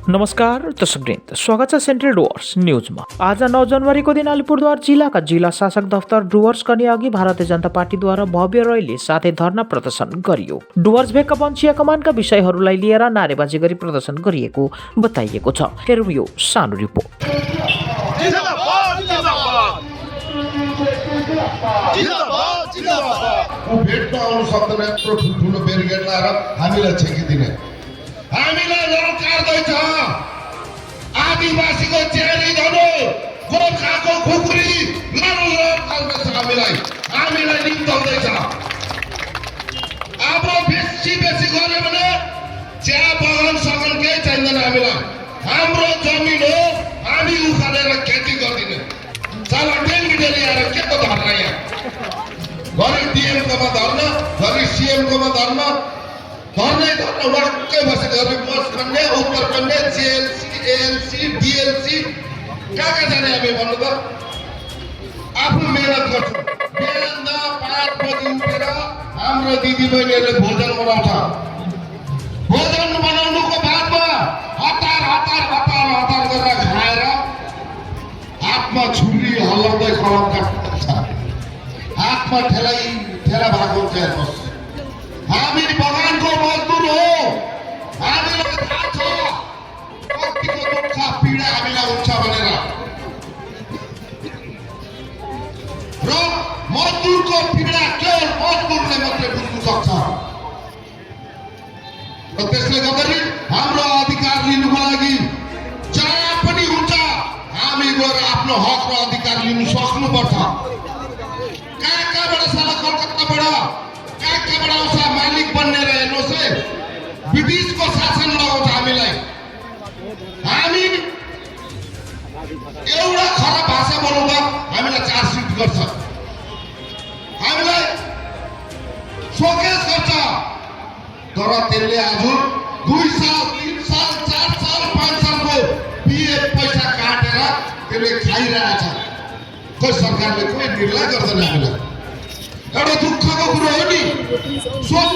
नमस्कार दर्शकवृन्द, स्वागत छ सेन्ट्रल डुवर्स न्युजमा। आज 9 जनवरीको दिन अलिपुरद्वार जिल्लाका जिल्ला शासक दफ्तर डुवर्स कनियाअघि भारतीय जनता पार्टीद्वारा भव्य रैली साथै धरना प्रदर्शन गरियो। डुवर्स भेगका वंशीय कमानका विषयहरूलाई लिएर नारेबाजी गरी प्रदर्शन गरिएको बताइएको छ। हेरौँ यो सानो रिपोर्ट। भेट्न आउनु सक्दैन, यत्रो ठुल्ठुलो बेरिकेड लगाएर हामीलाई छेकिदिने, हामीलाई लड्कार्दैछ। आदिवासीको चेरी धनु, गोर्खाको खुकुरी लड्कार्दैछ, हामीलाई निम्ताउँदैछ। हाम्रो बेसी गऱ्यो भने चिया बगान सगन केही चाहिँदैन हामीलाई। हाम्रो जमिन हो, हामी उखालेर खेती गरिदिने। साला डेली आएर के को धर्ना यहाँ? घरि डिएमकोमा धर्ना, घरि सिएमकोमा धर्ना, धर्नै वाक्कै बसेको। घरि बस कन्या, उत्तर कन्या, जेएलसी, एएलसी, डिएलसी कहाँ जाने हामी भन्नु त? आफ्नो मेहनत गर्छौँ। बिहान 5 बजी उठेर हाम्रो दिदीबहिनीहरूले भोजन बनाउँछ। भोजन बनाउनुको बादमा हतार गरेर खाएर हातमा छुरी हल्लाउँदै कलम काट्छ, हातमा ठेला भएको हुन्छ। हेर्नुहोस्, हामी बगानको मजदुर हो, हामीलाई थाहा छ कतिको दुःख पीडा हामीलाई हुन्छ भनेर। र मजदुरको पीडा केवल मजदुरले मात्रै बुझ्नु सक्छ। र त्यसले गर्दाखेरि हाम्रो अधिकार लिनुको लागि जहाँ पनि हुन्छ हामी गएर आफ्नो हक र अधिकार लिनु सक्नुपर्छ। कहाँबाट साला कलकत्ताबाट आउँछ मालिक बन्नेर। हेर्नुहोस् है, ब्रिटिसको शासन लगाउँछ हामीलाई। हामी एउटा खराब भाषा बोल्दा हामीलाई चार्जसिट गर्छ, हामीलाई सोकेस गर्छ। तर त्यसले आज 2 साल 3 साल 4 साल 5 सालको पिएफ पैसा काटेर त्यसले खाइरहेछ। कोही सरकारले कोही निर्णय गर्दैन हामीलाई। एउटा दुःखको कुरो हो नि। सोच